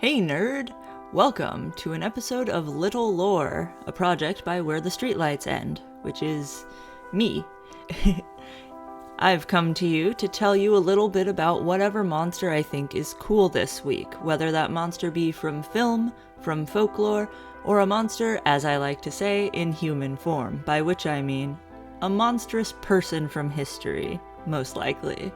Hey nerd! Welcome to an episode of Little Lore, a project by Where the Streetlights End, which is me. I've come to you to tell you a little bit about whatever monster I think is cool this week, whether that monster be from film, from folklore, or a monster, as I like to say, in human form, by which I mean a monstrous person from history, most likely.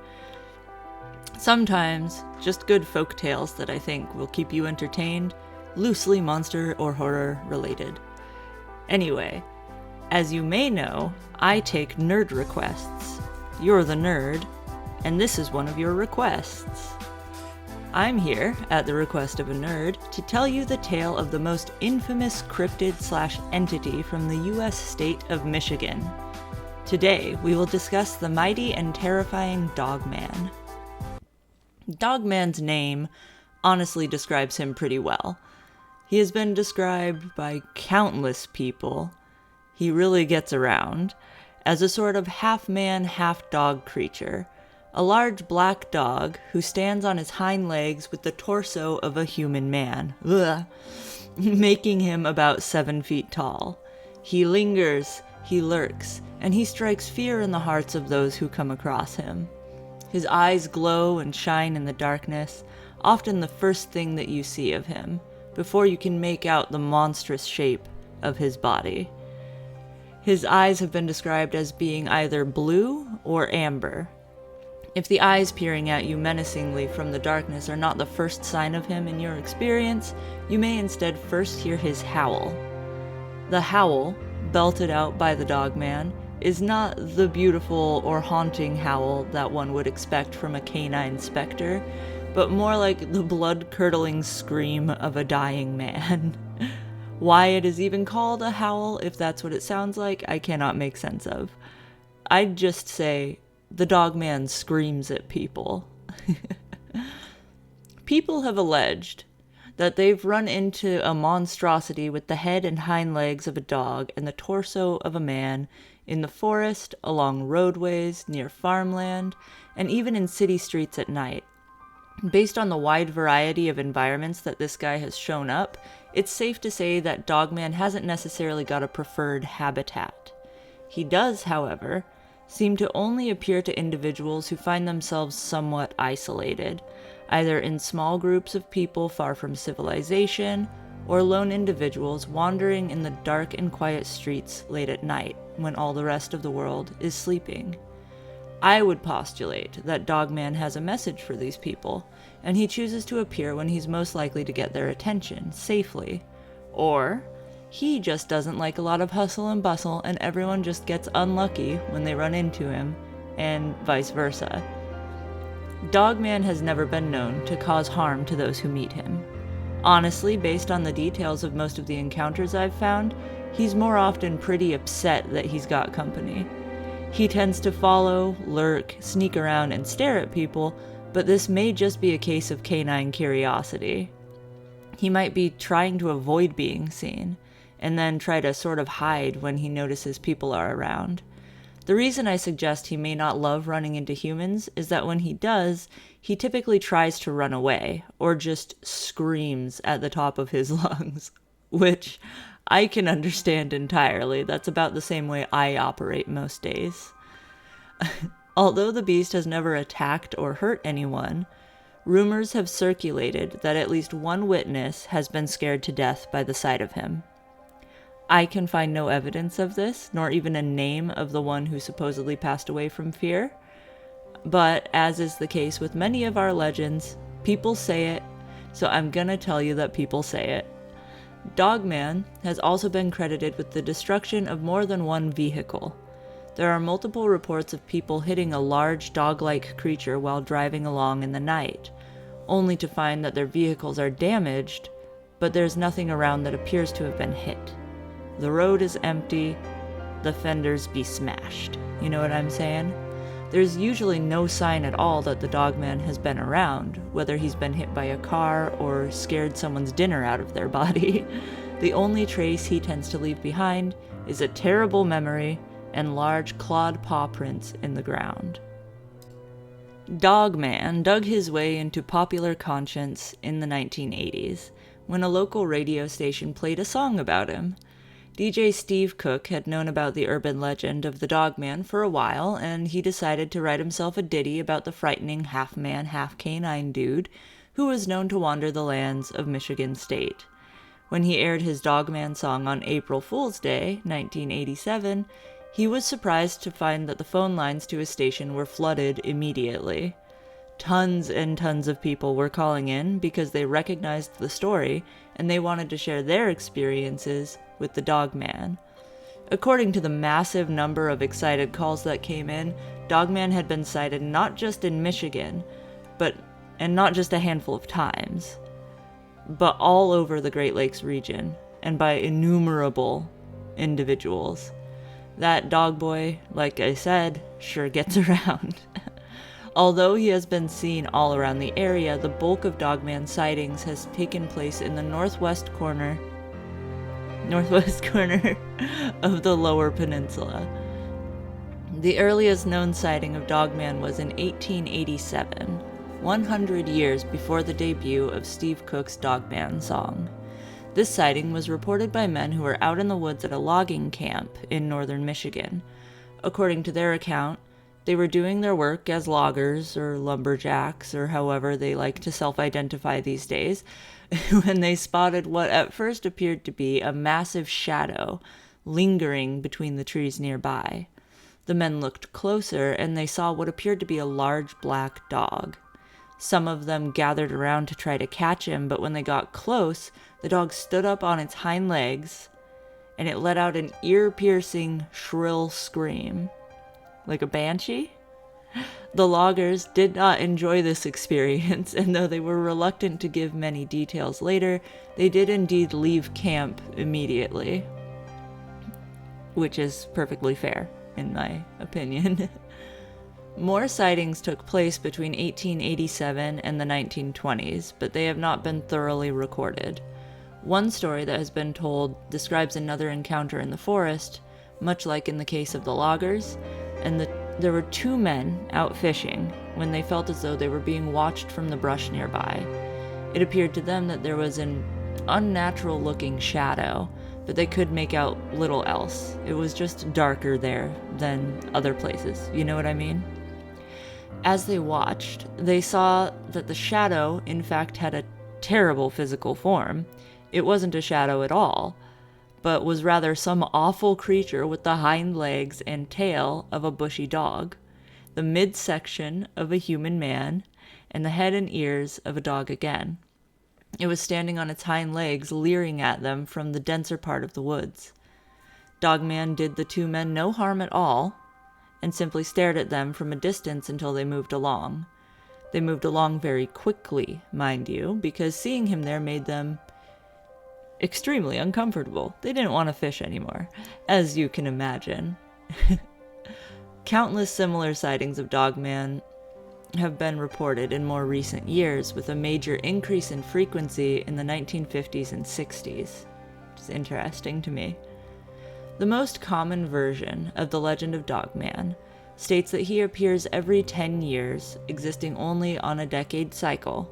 Sometimes, just good folk tales that I think will keep you entertained, loosely monster or horror related. Anyway, as you may know, I take nerd requests. You're the nerd, and this is one of your requests. I'm here, at the request of a nerd, to tell you the tale of the most infamous cryptid/entity from the US state of Michigan. Today, we will discuss the mighty and terrifying Dogman. Dogman's name honestly describes him pretty well. He has been described by countless people, he really gets around, as a sort of half-man, half-dog creature, a large black dog who stands on his hind legs with the torso of a human man, making him about 7 feet tall. He lingers, he lurks, and he strikes fear in the hearts of those who come across him. His eyes glow and shine in the darkness, often the first thing that you see of him, before you can make out the monstrous shape of his body. His eyes have been described as being either blue or amber. If the eyes peering at you menacingly from the darkness are not the first sign of him in your experience, you may instead first hear his howl. The howl, belted out by the Dogman, is not the beautiful or haunting howl that one would expect from a canine specter, but more like the blood-curdling scream of a dying man. Why it is even called a howl, if that's what it sounds like, I cannot make sense of. I'd just say, the Dogman screams at people. People have alleged that they've run into a monstrosity with the head and hind legs of a dog and the torso of a man in the forest, along roadways, near farmland, and even in city streets at night. Based on the wide variety of environments that this guy has shown up, it's safe to say that Dogman hasn't necessarily got a preferred habitat. He does, however, seem to only appear to individuals who find themselves somewhat isolated, either in small groups of people far from civilization, or lone individuals wandering in the dark and quiet streets late at night, when all the rest of the world is sleeping. I would postulate that Dogman has a message for these people, and he chooses to appear when he's most likely to get their attention, safely. Or, he just doesn't like a lot of hustle and bustle, and everyone just gets unlucky when they run into him, and vice versa. Dogman has never been known to cause harm to those who meet him. Honestly, based on the details of most of the encounters I've found, he's more often pretty upset that he's got company. He tends to follow, lurk, sneak around, and stare at people, but this may just be a case of canine curiosity. He might be trying to avoid being seen, and then try to sort of hide when he notices people are around. The reason I suggest he may not love running into humans is that when he does, he typically tries to run away, or just screams at the top of his lungs, which I can understand entirely. That's about the same way I operate most days. Although the beast has never attacked or hurt anyone, rumors have circulated that at least one witness has been scared to death by the sight of him. I can find no evidence of this, nor even a name of the one who supposedly passed away from fear. But, as is the case with many of our legends, people say it, so I'm gonna tell you that people say it. Dogman has also been credited with the destruction of more than one vehicle. There are multiple reports of people hitting a large dog-like creature while driving along in the night, only to find that their vehicles are damaged, but there's nothing around that appears to have been hit. The road is empty, the fenders be smashed. You know what I'm saying? There's usually no sign at all that the Dogman has been around, whether he's been hit by a car or scared someone's dinner out of their body. The only trace he tends to leave behind is a terrible memory and large clawed paw prints in the ground. Dogman dug his way into popular conscience in the 1980s when a local radio station played a song about him. DJ Steve Cook had known about the urban legend of the Dogman for a while, and he decided to write himself a ditty about the frightening half-man, half-canine dude who was known to wander the lands of Michigan State. When he aired his Dogman song on April Fool's Day, 1987, he was surprised to find that the phone lines to his station were flooded immediately. Tons and tons of people were calling in because they recognized the story and they wanted to share their experiences with the Dogman. According to the massive number of excited calls that came in, Dogman had been sighted not just in Michigan, and not just a handful of times, but all over the Great Lakes region, and by innumerable individuals. That dog boy, like I said, sure gets around. Although he has been seen all around the area, the bulk of Dogman sightings has taken place in the northwest corner of the Lower Peninsula. The earliest known sighting of Dogman was in 1887, 100 years before the debut of Steve Cook's Dogman song. This sighting was reported by men who were out in the woods at a logging camp in northern Michigan. According to their account, they were doing their work as loggers or lumberjacks or however they like to self-identify these days when they spotted what at first appeared to be a massive shadow lingering between the trees nearby. The men looked closer and they saw what appeared to be a large black dog. Some of them gathered around to try to catch him, but when they got close, the dog stood up on its hind legs, and it let out an ear-piercing, shrill scream. Like a banshee? The loggers did not enjoy this experience, and though they were reluctant to give many details later, they did indeed leave camp immediately. Which is perfectly fair, in my opinion. More sightings took place between 1887 and the 1920s, but they have not been thoroughly recorded. One story that has been told describes another encounter in the forest, much like in the case of the loggers, and there were two men out fishing when they felt as though they were being watched from the brush nearby. It appeared to them that there was an unnatural-looking shadow, but they could make out little else. It was just darker there than other places, you know what I mean? As they watched, they saw that the shadow, in fact, had a terrible physical form. It wasn't a shadow at all, but was rather some awful creature with the hind legs and tail of a bushy dog, the midsection of a human man, and the head and ears of a dog again. It was standing on its hind legs, leering at them from the denser part of the woods. Dogman did the two men no harm at all, and simply stared at them from a distance until they moved along. They moved along very quickly, mind you, because seeing him there made them extremely uncomfortable. They didn't want to fish anymore, as you can imagine. Countless similar sightings of Dogman have been reported in more recent years, with a major increase in frequency in the 1950s and 60s, which is interesting to me. The most common version of the legend of Dogman states that he appears every 10 years, existing only on a decade cycle,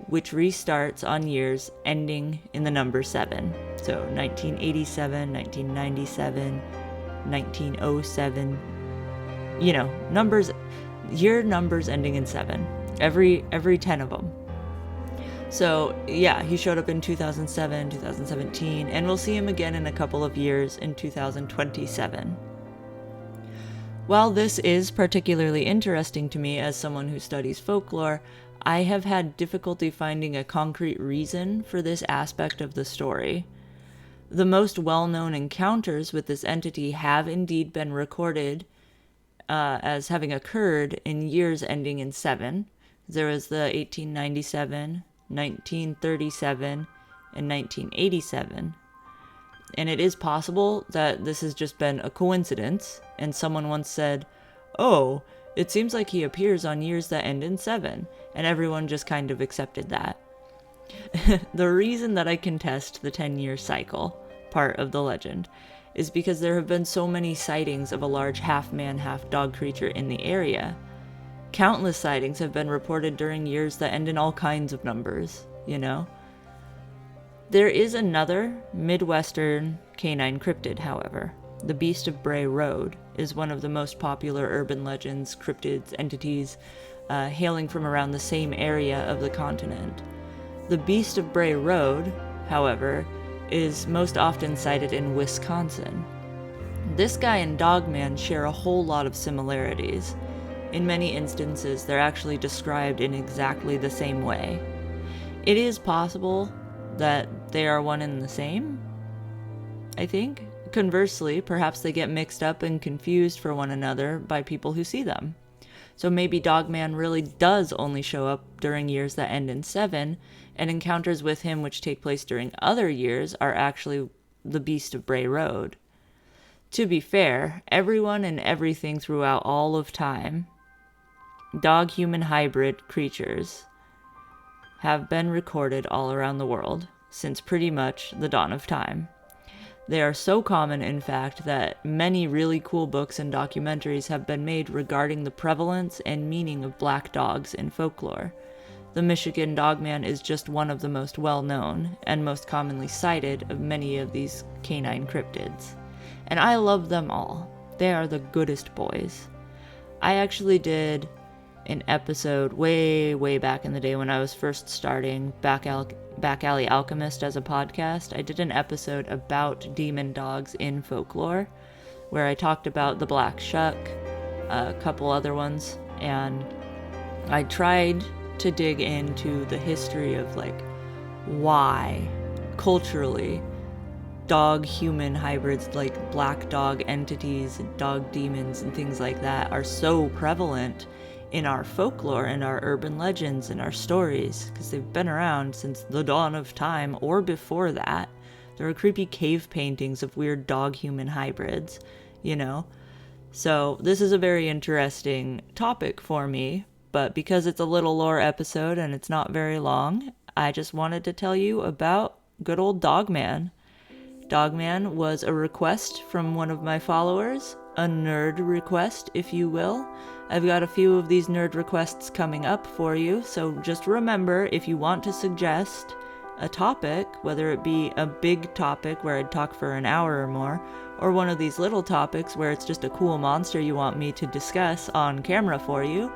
which restarts on years ending in the number 7. So 1987, 1997, 1907, year numbers ending in 7, every 10 of them. So, yeah, he showed up in 2007, 2017, and we'll see him again in a couple of years in 2027. While this is particularly interesting to me as someone who studies folklore, I have had difficulty finding a concrete reason for this aspect of the story. The most well-known encounters with this entity have indeed been recorded as having occurred in years ending in 7. There was the 1897, 1937, and 1987. And it is possible that this has just been a coincidence, and someone once said, "Oh, it seems like he appears on years that end in 7, and everyone just kind of accepted that. The reason that I contest the 10-year cycle part of the legend is because there have been so many sightings of a large half-man, half-dog creature in the area. Countless sightings have been reported during years that end in all kinds of numbers, you know? There is another Midwestern canine cryptid, however. The Beast of Bray Road is one of the most popular urban legends, cryptids, entities, hailing from around the same area of the continent. The Beast of Bray Road, however, is most often sighted in Wisconsin. This guy and Dogman share a whole lot of similarities. In many instances, they're actually described in exactly the same way. It is possible that they are one and the same, I think. Conversely, perhaps they get mixed up and confused for one another by people who see them. So maybe Dogman really does only show up during years that end in 7, and encounters with him which take place during other years are actually the Beast of Bray Road. To be fair, everyone and everything throughout all of time, dog-human hybrid creatures, have been recorded all around the world since pretty much the dawn of time. They are so common, in fact, that many really cool books and documentaries have been made regarding the prevalence and meaning of black dogs in folklore. The Michigan Dogman is just one of the most well-known and most commonly cited of many of these canine cryptids. And I love them all. They are the goodest boys. I actually did an episode way back in the day when I was first starting Back Alley Alchemist as a podcast. I did an episode about demon dogs in folklore, where I talked about the black shuck, a couple other ones, and I tried to dig into the history of like why culturally dog-human hybrids like black dog entities and dog demons and things like that are so prevalent in our folklore and our urban legends and our stories, because they've been around since the dawn of time or before that. There are creepy cave paintings of weird dog-human hybrids, you know? So this is a very interesting topic for me, but because it's a little lore episode and it's not very long, I just wanted to tell you about good old Dogman. Dogman was a request from one of my followers, a nerd request, if you will. I've got a few of these nerd requests coming up for you, so just remember, if you want to suggest a topic, whether it be a big topic where I'd talk for an hour or more, or one of these little topics where it's just a cool monster you want me to discuss on camera for you,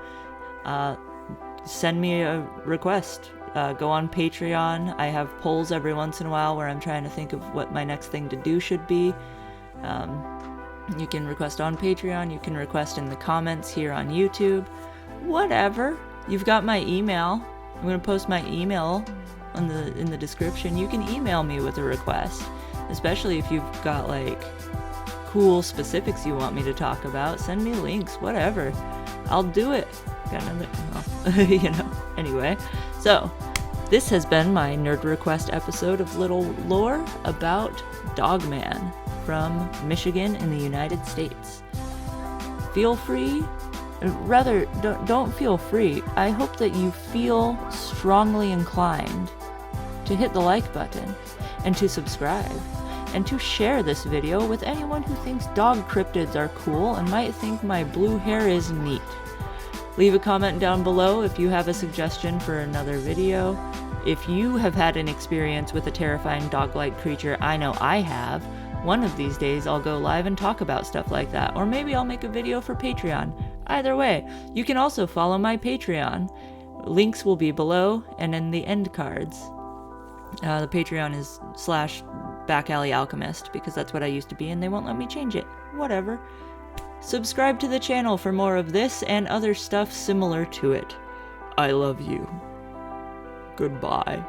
send me a request. Go on Patreon. I have polls every once in a while where I'm trying to think of what my next thing to do should be. You can request on Patreon. You can request in the comments here on YouTube. Whatever. You've got my email. I'm going to post my email in the description. You can email me with a request, especially if you've got like cool specifics you want me to talk about. Send me links, whatever. I'll do it. Anyway, so this has been my nerd request episode of Little Lore about Dogman from Michigan in the United States. Feel free, rather, don't feel free. I hope that you feel strongly inclined to hit the like button and to subscribe and to share this video with anyone who thinks dog cryptids are cool and might think my blue hair is neat. Leave a comment down below if you have a suggestion for another video. If you have had an experience with a terrifying dog-like creature, I know I have. One of these days I'll go live and talk about stuff like that, or maybe I'll make a video for Patreon. Either way, you can also follow my Patreon. Links will be below and in the end cards. The Patreon is /Back Alley Alchemist, because that's what I used to be and they won't let me change it. Whatever. Subscribe to the channel for more of this and other stuff similar to it. I love you. Goodbye.